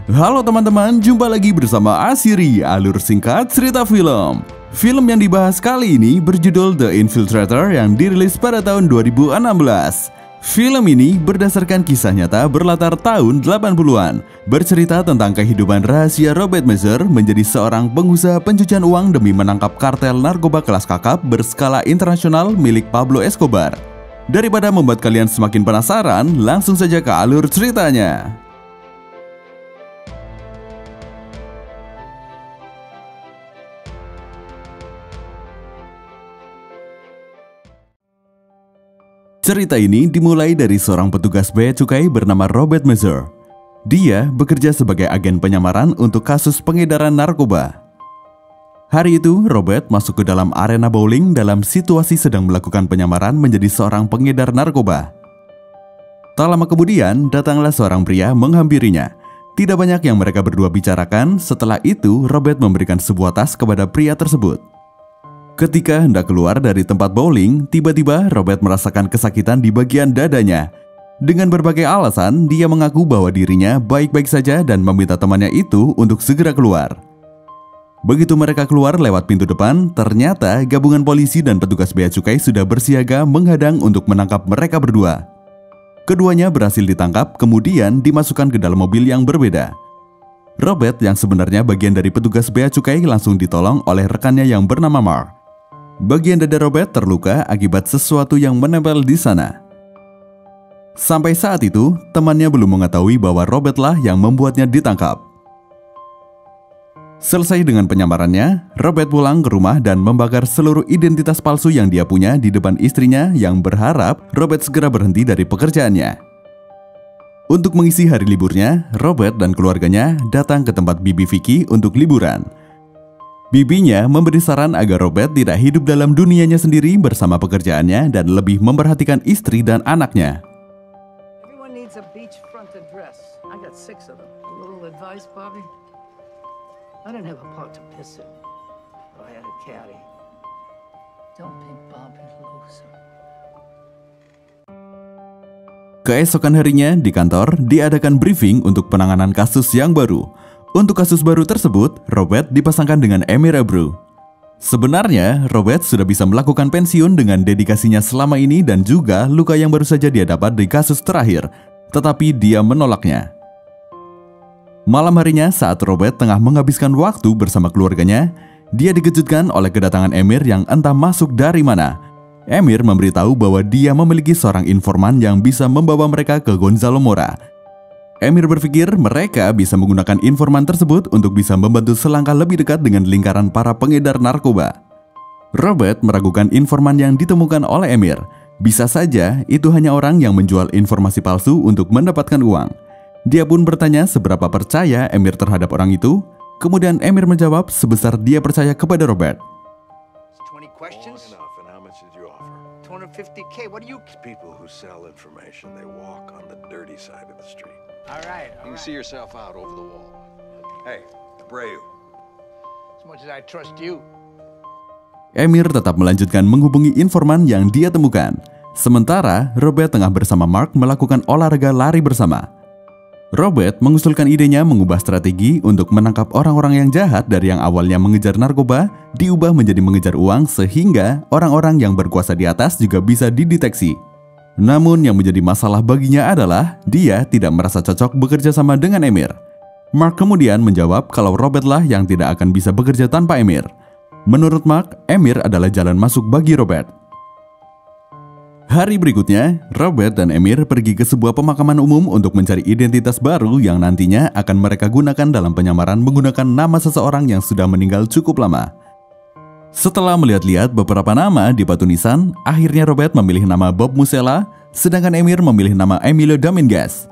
Halo teman-teman, jumpa lagi bersama Asiri, alur singkat cerita film. Film yang dibahas kali ini berjudul The Infiltrator yang dirilis pada tahun 2016. Film ini berdasarkan kisah nyata berlatar tahun 80-an, bercerita tentang kehidupan rahasia Robert Mazur menjadi seorang pengusaha pencucian uang demi menangkap kartel narkoba kelas kakap berskala internasional milik Pablo Escobar. Daripada membuat kalian semakin penasaran, langsung saja ke alur ceritanya. Cerita ini dimulai dari seorang petugas bea cukai bernama Robert Mazur. Dia bekerja sebagai agen penyamaran untuk kasus pengedaran narkoba. Hari itu, Robert masuk ke dalam arena bowling dalam situasi sedang melakukan penyamaran menjadi seorang pengedar narkoba. Tak lama kemudian, datanglah seorang pria menghampirinya. Tidak banyak yang mereka berdua bicarakan. Setelah itu, Robert memberikan sebuah tas kepada pria tersebut. Ketika hendak keluar dari tempat bowling, tiba-tiba Robert merasakan kesakitan di bagian dadanya. Dengan berbagai alasan, dia mengaku bahwa dirinya baik-baik saja dan meminta temannya itu untuk segera keluar. Begitu mereka keluar lewat pintu depan, ternyata gabungan polisi dan petugas bea cukai sudah bersiaga menghadang untuk menangkap mereka berdua. Keduanya berhasil ditangkap, kemudian dimasukkan ke dalam mobil yang berbeda. Robert yang sebenarnya bagian dari petugas bea cukai langsung ditolong oleh rekannya yang bernama Mark. Bagian dada Robert terluka akibat sesuatu yang menempel di sana. Sampai saat itu, temannya belum mengetahui bahwa Robertlah yang membuatnya ditangkap. Selesai dengan penyamarannya, Robert pulang ke rumah dan membakar seluruh identitas palsu yang dia punya di depan istrinya yang berharap Robert segera berhenti dari pekerjaannya. Untuk mengisi hari liburnya, Robert dan keluarganya datang ke tempat Bibi Vicky untuk liburan. Bibinya memberi saran agar Robert tidak hidup dalam dunianya sendiri bersama pekerjaannya dan lebih memperhatikan istri dan anaknya. Everyone needs a beachfront address. I got 6 of them. A little advice, Bobby? I didn't have a pot to piss in, but I had a caddy. Don't be Bobby loser. Keesokan harinya di kantor diadakan briefing untuk penanganan kasus yang baru. Untuk kasus baru tersebut, Robert dipasangkan dengan Emir Abru. Sebenarnya, Robert sudah bisa melakukan pensiun dengan dedikasinya selama ini dan juga luka yang baru saja dia dapat di kasus terakhir, tetapi dia menolaknya. Malam harinya saat Robert tengah menghabiskan waktu bersama keluarganya, dia dikejutkan oleh kedatangan Emir yang entah masuk dari mana. Emir memberitahu bahwa dia memiliki seorang informan yang bisa membawa mereka ke Gonzalo Mora. Emir berpikir mereka bisa menggunakan informan tersebut untuk bisa membantu selangkah lebih dekat dengan lingkaran para pengedar narkoba. Robert meragukan informan yang ditemukan oleh Emir. Bisa saja itu hanya orang yang menjual informasi palsu untuk mendapatkan uang. Dia pun bertanya seberapa percaya Emir terhadap orang itu. Kemudian Emir menjawab sebesar dia percaya kepada Robert. 20 questions? And how much did you offer? 250K. What do you... It's people who sell information. They walk on the dirty side of the street. All right. You see yourself out over the wall. Hey, Abreu. As much as I trust you. Emir tetap melanjutkan menghubungi informan yang dia temukan. Sementara Robert tengah bersama Mark melakukan olahraga lari bersama. Robert mengusulkan idenya mengubah strategi untuk menangkap orang-orang yang jahat dari yang awalnya mengejar narkoba, diubah menjadi mengejar uang sehingga orang-orang yang berkuasa di atas juga bisa dideteksi. Namun yang menjadi masalah baginya adalah dia tidak merasa cocok bekerja sama dengan Emir. Mark kemudian menjawab kalau Robertlah yang tidak akan bisa bekerja tanpa Emir. Menurut Mark, Emir adalah jalan masuk bagi Robert. Hari berikutnya, Robert dan Emir pergi ke sebuah pemakaman umum untuk mencari identitas baru yang nantinya akan mereka gunakan dalam penyamaran menggunakan nama seseorang yang sudah meninggal cukup lama. Setelah melihat-lihat beberapa nama di batu nisan, akhirnya Robert memilih nama Bob Musella, sedangkan Emir memilih nama Emilio Dominguez.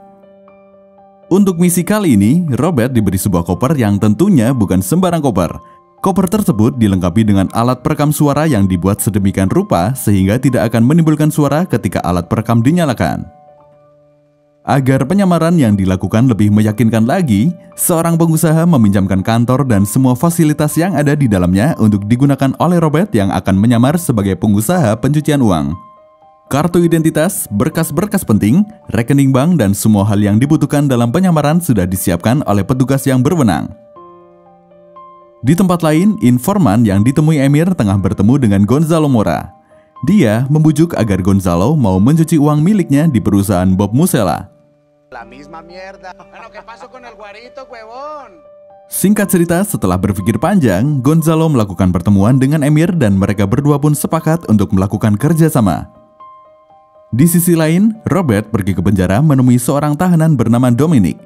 Untuk misi kali ini, Robert diberi sebuah koper yang tentunya bukan sembarang koper. Koper tersebut dilengkapi dengan alat perekam suara yang dibuat sedemikian rupa sehingga tidak akan menimbulkan suara ketika alat perekam dinyalakan. Agar penyamaran yang dilakukan lebih meyakinkan lagi, seorang pengusaha meminjamkan kantor dan semua fasilitas yang ada di dalamnya untuk digunakan oleh Robert yang akan menyamar sebagai pengusaha pencucian uang. Kartu identitas, berkas-berkas penting, rekening bank, dan semua hal yang dibutuhkan dalam penyamaran sudah disiapkan oleh petugas yang berwenang. Di tempat lain, informan yang ditemui Emir tengah bertemu dengan Gonzalo Mora. Dia membujuk agar Gonzalo mau mencuci uang miliknya di perusahaan Bob Musella. Singkat cerita, setelah berpikir panjang, Gonzalo melakukan pertemuan dengan Emir dan mereka berdua pun sepakat untuk melakukan kerjasama. Di sisi lain, Robert pergi ke penjara menemui seorang tahanan bernama Dominic.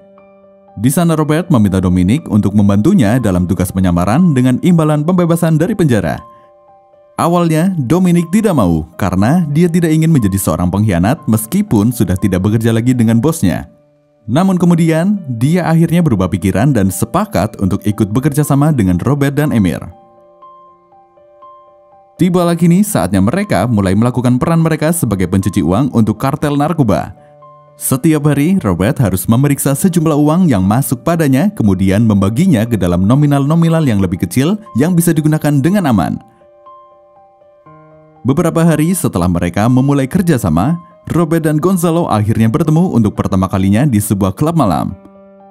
Di sana Robert meminta Dominic untuk membantunya dalam tugas penyamaran dengan imbalan pembebasan dari penjara. Awalnya, Dominic tidak mau karena dia tidak ingin menjadi seorang pengkhianat meskipun sudah tidak bekerja lagi dengan bosnya. Namun kemudian, dia akhirnya berubah pikiran dan sepakat untuk ikut bekerja sama dengan Robert dan Emir. Tibalah kini saatnya mereka mulai melakukan peran mereka sebagai pencuci uang untuk kartel narkoba. Setiap hari, Robert harus memeriksa sejumlah uang yang masuk padanya, kemudian membaginya ke dalam nominal-nominal yang lebih kecil yang bisa digunakan dengan aman. Beberapa hari setelah mereka memulai kerjasama, Robert dan Gonzalo akhirnya bertemu untuk pertama kalinya di sebuah klub malam.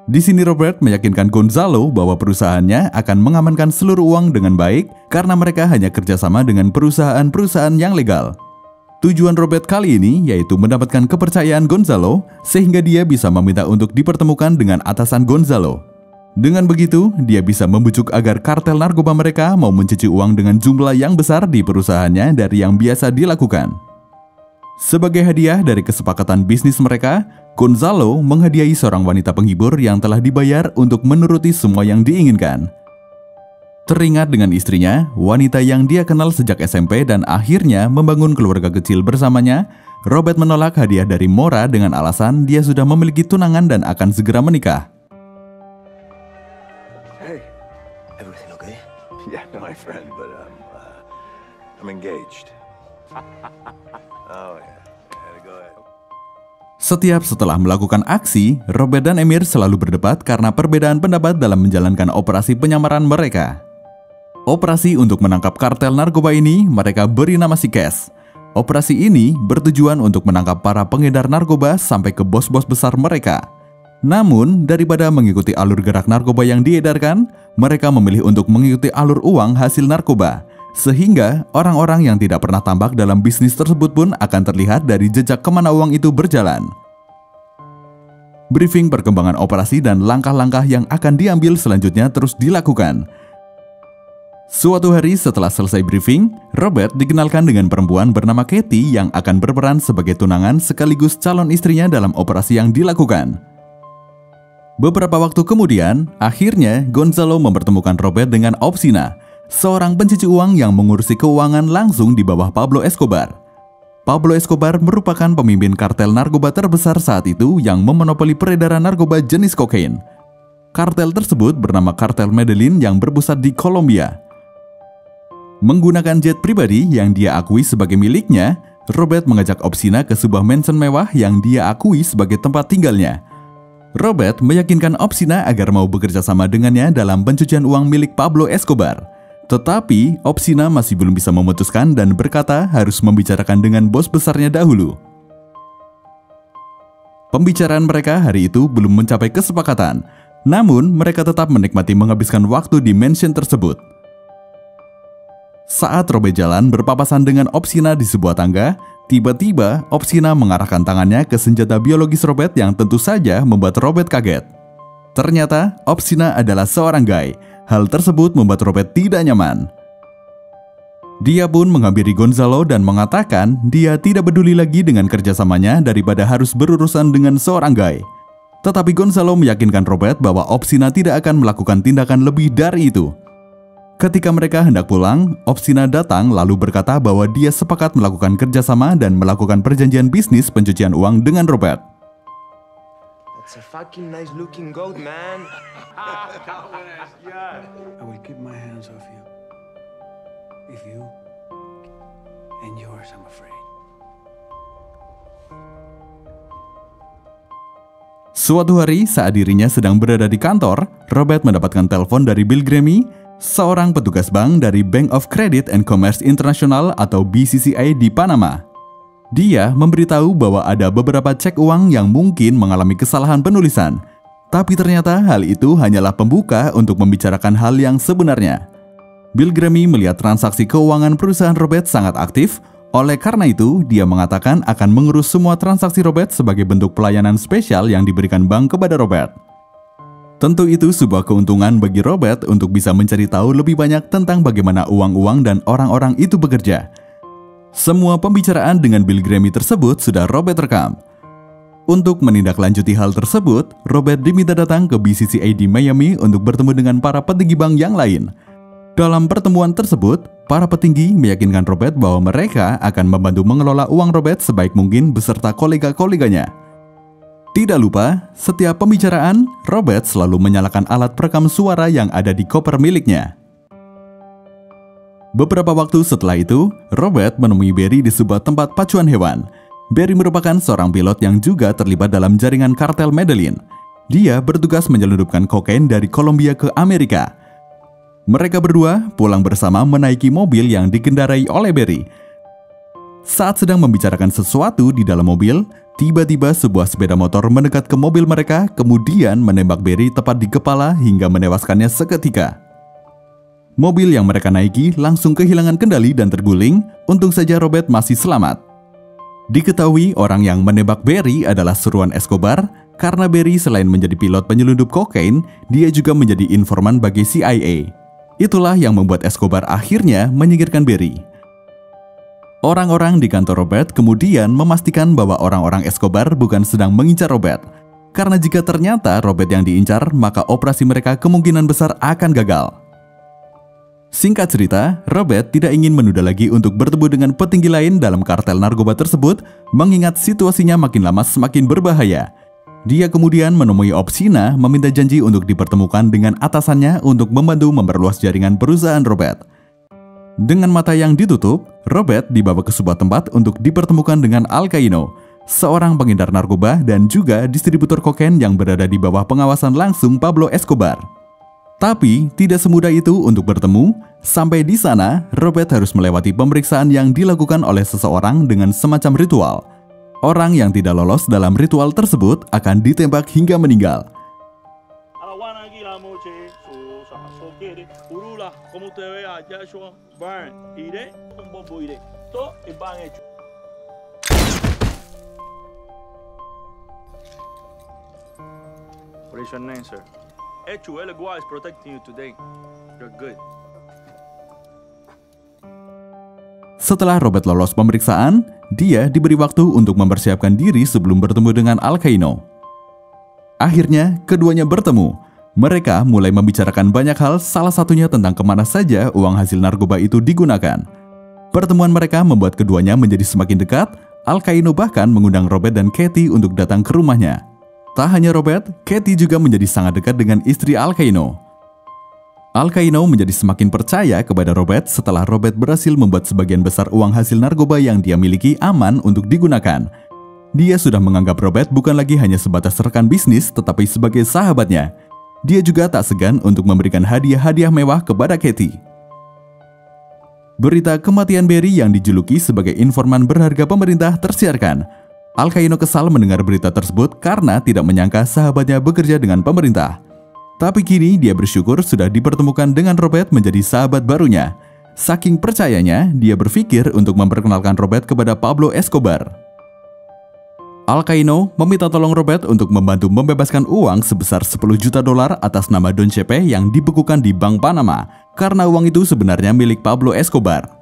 Di sini Robert meyakinkan Gonzalo bahwa perusahaannya akan mengamankan seluruh uang dengan baik karena mereka hanya kerjasama dengan perusahaan-perusahaan yang legal. Tujuan Robert kali ini yaitu mendapatkan kepercayaan Gonzalo sehingga dia bisa meminta untuk dipertemukan dengan atasan Gonzalo. Dengan begitu, dia bisa membujuk agar kartel narkoba mereka mau mencuci uang dengan jumlah yang besar di perusahaannya dari yang biasa dilakukan. Sebagai hadiah dari kesepakatan bisnis mereka, Gonzalo menghadiahi seorang wanita penghibur yang telah dibayar untuk menuruti semua yang diinginkan. Teringat dengan istrinya, wanita yang dia kenal sejak SMP dan akhirnya membangun keluarga kecil bersamanya, Robert menolak hadiah dari Mora dengan alasan dia sudah memiliki tunangan dan akan segera menikah. Hey, everything okay? Yeah, my friend, but I'm engaged. Oh yeah, go ahead. Setiap setelah melakukan aksi, Robert dan Emir selalu berdebat karena perbedaan pendapat dalam menjalankan operasi penyamaran mereka. Operasi untuk menangkap kartel narkoba ini mereka beri nama Cash. Operasi ini bertujuan untuk menangkap para pengedar narkoba sampai ke bos-bos besar mereka. Namun, daripada mengikuti alur gerak narkoba yang diedarkan, mereka memilih untuk mengikuti alur uang hasil narkoba. Sehingga orang-orang yang tidak pernah tampak dalam bisnis tersebut pun akan terlihat dari jejak kemana uang itu berjalan. Briefing perkembangan operasi dan langkah-langkah yang akan diambil selanjutnya terus dilakukan. Suatu hari setelah selesai briefing, Robert dikenalkan dengan perempuan bernama Katie yang akan berperan sebagai tunangan sekaligus calon istrinya dalam operasi yang dilakukan. Beberapa waktu kemudian, akhirnya Gonzalo mempertemukan Robert dengan Opsina, seorang pencuci uang yang mengurusi keuangan langsung di bawah Pablo Escobar. Pablo Escobar merupakan pemimpin kartel narkoba terbesar saat itu yang memonopoli peredaran narkoba jenis kokain. Kartel tersebut bernama Kartel Medellin yang berpusat di Kolombia. Menggunakan jet pribadi yang dia akui sebagai miliknya, Robert mengajak Opsina ke sebuah mansion mewah yang dia akui sebagai tempat tinggalnya. Robert meyakinkan Opsina agar mau bekerja sama dengannya dalam pencucian uang milik Pablo Escobar. Tetapi, Opsina masih belum bisa memutuskan dan berkata harus membicarakan dengan bos besarnya dahulu. Pembicaraan mereka hari itu belum mencapai kesepakatan, namun mereka tetap menikmati menghabiskan waktu di mansion tersebut. Saat Robert jalan berpapasan dengan Opsina di sebuah tangga, tiba-tiba Opsina mengarahkan tangannya ke senjata biologis Robert yang tentu saja membuat Robert kaget. Ternyata, Opsina adalah seorang gay. Hal tersebut membuat Robert tidak nyaman. Dia pun menghampiri Gonzalo dan mengatakan dia tidak peduli lagi dengan kerjasamanya daripada harus berurusan dengan seorang gay. Tetapi Gonzalo meyakinkan Robert bahwa Opsina tidak akan melakukan tindakan lebih dari itu. Ketika mereka hendak pulang, Opsina datang lalu berkata bahwa dia sepakat melakukan kerjasama dan melakukan perjanjian bisnis pencucian uang dengan Robert. That's a fucking nice looking goat, man. I will keep my hands off you. If you and yours, I'm afraid. Suatu hari saat dirinya sedang berada di kantor, Robert mendapatkan telepon dari Bill Grammy, seorang petugas bank dari Bank of Credit and Commerce International atau BCCI di Panama. Dia memberitahu bahwa ada beberapa cek uang yang mungkin mengalami kesalahan penulisan. Tapi ternyata hal itu hanyalah pembuka untuk membicarakan hal yang sebenarnya. Bill Gramy melihat transaksi keuangan perusahaan Robert sangat aktif. Oleh karena itu, dia mengatakan akan mengurus semua transaksi Robert sebagai bentuk pelayanan spesial yang diberikan bank kepada Robert. Tentu itu sebuah keuntungan bagi Robert untuk bisa mencari tahu lebih banyak tentang bagaimana uang-uang dan orang-orang itu bekerja. Semua pembicaraan dengan Bill Gramy tersebut sudah Robert rekam. Untuk menindaklanjuti hal tersebut, Robert diminta datang ke BCCA di Miami untuk bertemu dengan para petinggi bank yang lain. Dalam pertemuan tersebut, para petinggi meyakinkan Robert bahwa mereka akan membantu mengelola uang Robert sebaik mungkin beserta kolega-koleganya. Tidak lupa, setiap pembicaraan, Robert selalu menyalakan alat perekam suara yang ada di koper miliknya. Beberapa waktu setelah itu, Robert menemui Barry di sebuah tempat pacuan hewan. Barry merupakan seorang pilot yang juga terlibat dalam jaringan kartel Medellin. Dia bertugas menyelundupkan kokain dari Kolombia ke Amerika. Mereka berdua pulang bersama menaiki mobil yang dikendarai oleh Barry. Saat sedang membicarakan sesuatu di dalam mobil, tiba-tiba sebuah sepeda motor mendekat ke mobil mereka, kemudian menembak Barry tepat di kepala hingga menewaskannya seketika. Mobil yang mereka naiki langsung kehilangan kendali dan terguling, untung saja Robert masih selamat. Diketahui orang yang menembak Barry adalah suruhan Escobar, karena Barry selain menjadi pilot penyelundup kokain, dia juga menjadi informan bagi CIA. Itulah yang membuat Escobar akhirnya menyingkirkan Barry. Orang-orang di kantor Robert kemudian memastikan bahwa orang-orang Escobar bukan sedang mengincar Robert. Karena jika ternyata Robert yang diincar, maka operasi mereka kemungkinan besar akan gagal. Singkat cerita, Robert tidak ingin menunda lagi untuk bertemu dengan petinggi lain dalam kartel narkoba tersebut, mengingat situasinya makin lama semakin berbahaya. Dia kemudian menemui Opsina meminta janji untuk dipertemukan dengan atasannya untuk membantu memperluas jaringan perusahaan Robert. Dengan mata yang ditutup, Robert dibawa ke sebuah tempat untuk dipertemukan dengan Al Caino, seorang pengedar narkoba dan juga distributor kokain yang berada di bawah pengawasan langsung Pablo Escobar. Tapi tidak semudah itu untuk bertemu. Sampai di sana, Robert harus melewati pemeriksaan yang dilakukan oleh seseorang dengan semacam ritual. Orang yang tidak lolos dalam ritual tersebut akan ditembak hingga meninggal. What is your name, sir? El Gua is protecting you today. You're good. Setelah Robert lolos pemeriksaan, dia diberi waktu untuk mempersiapkan diri sebelum bertemu dengan Al Caino. Akhirnya, keduanya bertemu. Mereka mulai membicarakan banyak hal, salah satunya tentang kemana saja uang hasil narkoba itu digunakan. Pertemuan mereka membuat keduanya menjadi semakin dekat. Al Caino bahkan mengundang Robert dan Katie untuk datang ke rumahnya. Tak hanya Robert, Katie juga menjadi sangat dekat dengan istri Al Caino. Al Caino menjadi semakin percaya kepada Robert setelah Robert berhasil membuat sebagian besar uang hasil narkoba yang dia miliki aman untuk digunakan. Dia sudah menganggap Robert bukan lagi hanya sebatas rekan bisnis, tetapi sebagai sahabatnya. Dia juga tak segan untuk memberikan hadiah-hadiah mewah kepada Katie. Berita kematian Barry yang dijuluki sebagai informan berharga pemerintah tersiarkan. Al Caino kesal mendengar berita tersebut karena tidak menyangka sahabatnya bekerja dengan pemerintah. Tapi kini dia bersyukur sudah dipertemukan dengan Robert menjadi sahabat barunya. Saking percayanya, dia berpikir untuk memperkenalkan Robert kepada Pablo Escobar. Al Caino meminta tolong Robert untuk membantu membebaskan uang sebesar $10 juta atas nama Don Chepe yang dibekukan di Bank Panama, karena uang itu sebenarnya milik Pablo Escobar.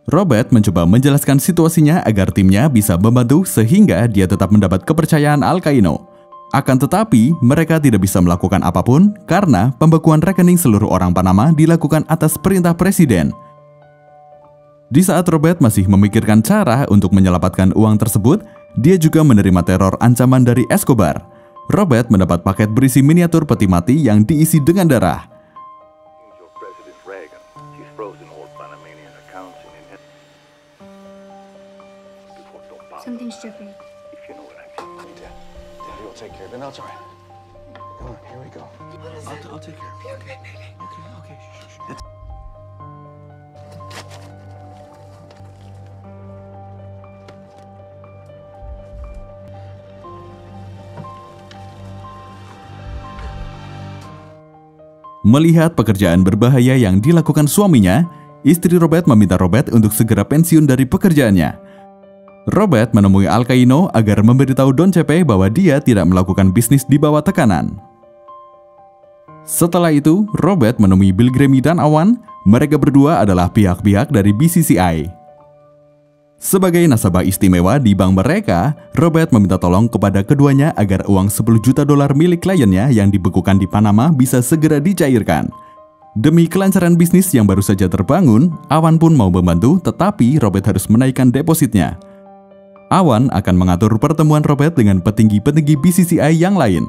Robert mencoba menjelaskan situasinya agar timnya bisa membantu sehingga dia tetap mendapat kepercayaan Al Caino. Akan tetapi, mereka tidak bisa melakukan apapun karena pembekuan rekening seluruh orang Panama dilakukan atas perintah presiden. Di saat Robert masih memikirkan cara untuk menyelamatkan uang tersebut, dia juga menerima teror ancaman dari Escobar. Robert mendapat paket berisi miniatur peti mati yang diisi dengan darah. Something's dripping. Take care of it. No, it's all right. Come on, here we go. I'll take care of it. Okay. Shh. Melihat pekerjaan berbahaya yang dilakukan suaminya, istri Robert meminta Robert untuk segera pensiun dari pekerjaannya. Robert menemui Alcaino agar memberitahu Don Chepe bahwa dia tidak melakukan bisnis di bawah tekanan. Setelah itu, Robert menemui Bill Gramy dan Awan. Mereka berdua adalah pihak-pihak dari BCCI. Sebagai nasabah istimewa di bank mereka, Robert meminta tolong kepada keduanya agar uang $10 juta milik kliennya yang dibekukan di Panama bisa segera dicairkan. Demi kelancaran bisnis yang baru saja terbangun, Awan pun mau membantu, tetapi Robert harus menaikkan depositnya. Awan akan mengatur pertemuan Robert dengan petinggi-petinggi BCCI yang lain.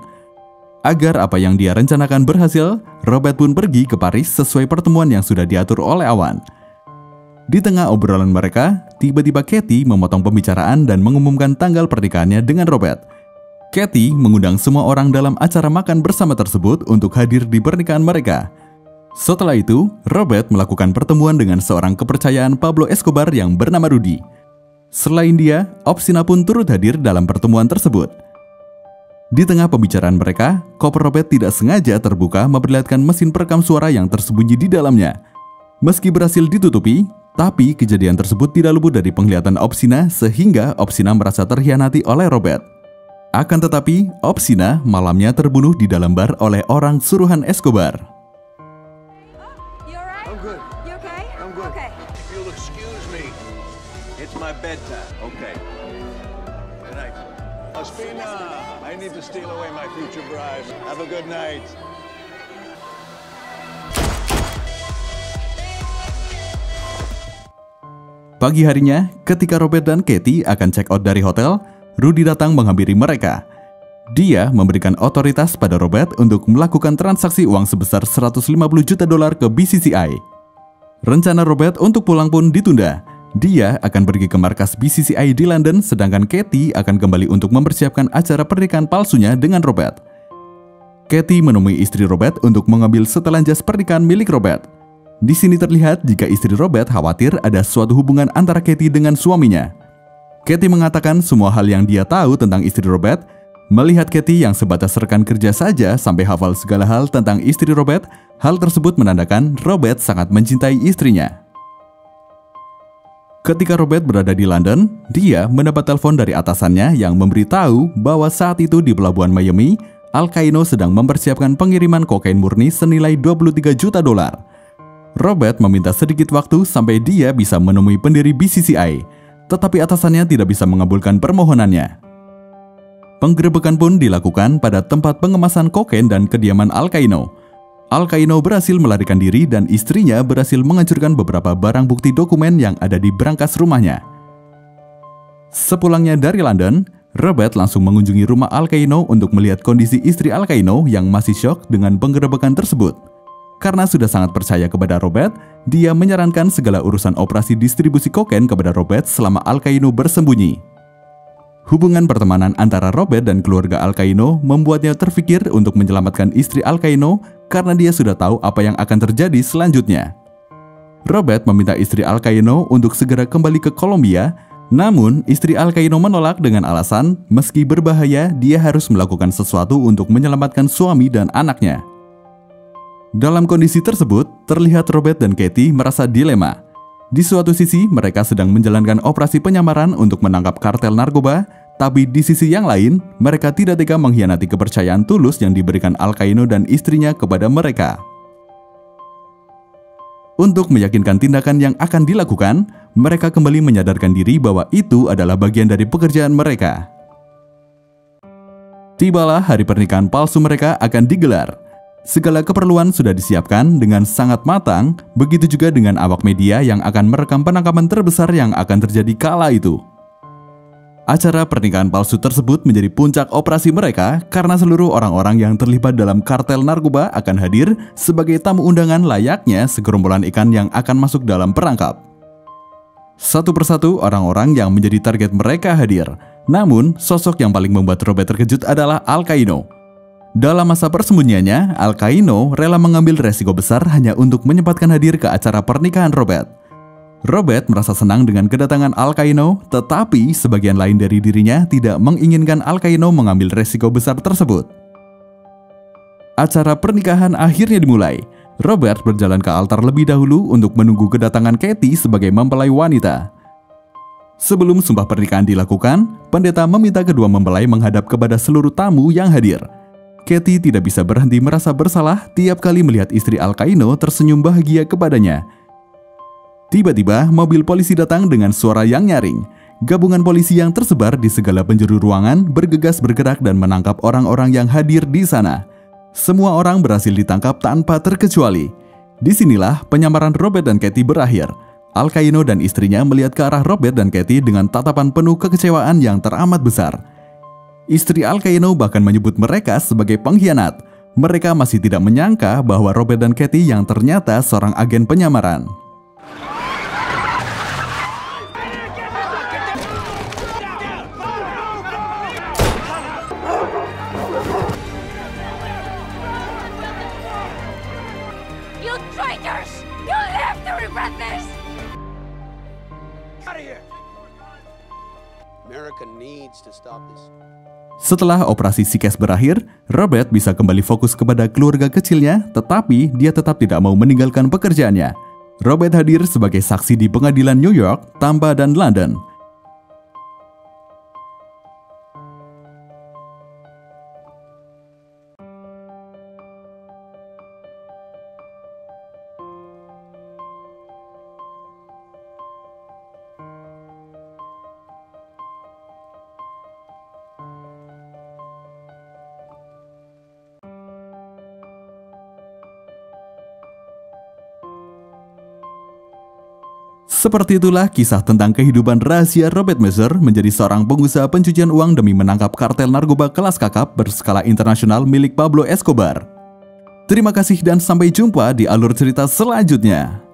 Agar apa yang dia rencanakan berhasil, Robert pun pergi ke Paris sesuai pertemuan yang sudah diatur oleh Awan. Di tengah obrolan mereka, tiba-tiba Katie memotong pembicaraan dan mengumumkan tanggal pernikahannya dengan Robert. Katie mengundang semua orang dalam acara makan bersama tersebut untuk hadir di pernikahan mereka. Setelah itu, Robert melakukan pertemuan dengan seorang kepercayaan Pablo Escobar yang bernama Rudy. Selain dia, Opsina pun turut hadir dalam pertemuan tersebut. Di tengah pembicaraan mereka, koper Robert tidak sengaja terbuka memperlihatkan mesin perekam suara yang tersembunyi di dalamnya. Meski berhasil ditutupi, tapi kejadian tersebut tidak luput dari penglihatan Opsina sehingga Opsina merasa terhianati oleh Robert. Akan tetapi, Opsina malamnya terbunuh di dalam bar oleh orang suruhan Escobar. Ospina, I need to steal away my future bride. Have a good night. Pagi harinya, ketika Robert dan Katie akan check out dari hotel, Rudy datang menghampiri mereka. Dia memberikan otoritas pada Robert untuk melakukan transaksi uang sebesar $150 juta ke BCCI. Rencana Robert untuk pulang pun ditunda. Dia akan pergi ke markas BCCI di London, sedangkan Katie akan kembali untuk mempersiapkan acara pernikahan palsunya dengan Robert. Katie menemui istri Robert untuk mengambil setelan jas pernikahan milik Robert. Di sini terlihat jika istri Robert khawatir ada suatu hubungan antara Katie dengan suaminya. Katie mengatakan semua hal yang dia tahu tentang istri Robert. Melihat Katie yang sebatas rekan kerja saja sampai hafal segala hal tentang istri Robert, hal tersebut menandakan Robert sangat mencintai istrinya. Ketika Robert berada di London, dia mendapat telepon dari atasannya yang memberitahu bahwa saat itu di pelabuhan Miami, Alcaino sedang mempersiapkan pengiriman kokain murni senilai $23 juta. Robert meminta sedikit waktu sampai dia bisa menemui pendiri BCCI, tetapi atasannya tidak bisa mengabulkan permohonannya. Penggerebekan pun dilakukan pada tempat pengemasan kokain dan kediaman Alcaino. Alcaino berhasil melarikan diri dan istrinya berhasil menghancurkan beberapa barang bukti dokumen yang ada di brankas rumahnya. Sepulangnya dari London, Robert langsung mengunjungi rumah Alcaino untuk melihat kondisi istri Alcaino yang masih syok dengan penggerebekan tersebut. Karena sudah sangat percaya kepada Robert, dia menyarankan segala urusan operasi distribusi kokain kepada Robert selama Alcaino bersembunyi. Hubungan pertemanan antara Robert dan keluarga Alcaino membuatnya terfikir untuk menyelamatkan istri Alcaino karena dia sudah tahu apa yang akan terjadi selanjutnya. Robert meminta istri Alcaino untuk segera kembali ke Kolombia, namun istri Alcaino menolak dengan alasan meski berbahaya dia harus melakukan sesuatu untuk menyelamatkan suami dan anaknya. Dalam kondisi tersebut, terlihat Robert dan Katie merasa dilema. Di suatu sisi, mereka sedang menjalankan operasi penyamaran untuk menangkap kartel narkoba, tapi di sisi yang lain, mereka tidak tega mengkhianati kepercayaan tulus yang diberikan Alcaino dan istrinya kepada mereka. Untuk meyakinkan tindakan yang akan dilakukan, mereka kembali menyadarkan diri bahwa itu adalah bagian dari pekerjaan mereka. Tibalah hari pernikahan palsu mereka akan digelar. Segala keperluan sudah disiapkan dengan sangat matang, begitu juga dengan awak media yang akan merekam penangkapan terbesar yang akan terjadi kala itu. Acara pernikahan palsu tersebut menjadi puncak operasi mereka karena seluruh orang-orang yang terlibat dalam kartel narkoba akan hadir sebagai tamu undangan layaknya segerombolan ikan yang akan masuk dalam perangkap. Satu persatu orang-orang yang menjadi target mereka hadir, namun sosok yang paling membuat Robert terkejut adalah Alcaino. Dalam masa persembunyiannya, Alcaino rela mengambil resiko besar hanya untuk menyempatkan hadir ke acara pernikahan Robert. Robert merasa senang dengan kedatangan Alcaino, tetapi sebagian lain dari dirinya tidak menginginkan Alcaino mengambil resiko besar tersebut. Acara pernikahan akhirnya dimulai. Robert berjalan ke altar lebih dahulu untuk menunggu kedatangan Kathy sebagai mempelai wanita. Sebelum sumpah pernikahan dilakukan, pendeta meminta kedua mempelai menghadap kepada seluruh tamu yang hadir. Kathy tidak bisa berhenti merasa bersalah tiap kali melihat istri Al-Qaino tersenyum bahagia kepadanya. Tiba-tiba, mobil polisi datang dengan suara yang nyaring. Gabungan polisi yang tersebar di segala penjuru ruangan bergegas bergerak dan menangkap orang-orang yang hadir di sana. Semua orang berhasil ditangkap tanpa terkecuali. Disinilah penyamaran Robert dan Kathy berakhir. Al-Qaino dan istrinya melihat ke arah Robert dan Kathy dengan tatapan penuh kekecewaan yang teramat besar. Istri Al-Qaino bahkan menyebut mereka sebagai pengkhianat. Mereka masih tidak menyangka bahwa Robert dan Kathy yang ternyata seorang agen penyamaran. You traitors! You'll have to regret this! America needs to stop this. Setelah operasi Sikes berakhir, Robert bisa kembali fokus kepada keluarga kecilnya, tetapi dia tetap tidak mau meninggalkan pekerjaannya. Robert hadir sebagai saksi di pengadilan New York, Tampa, dan London. Seperti itulah kisah tentang kehidupan rahasia Robert Messer menjadi seorang pengusaha pencucian uang demi menangkap kartel narkoba kelas kakap berskala internasional milik Pablo Escobar. Terima kasih dan sampai jumpa di alur cerita selanjutnya.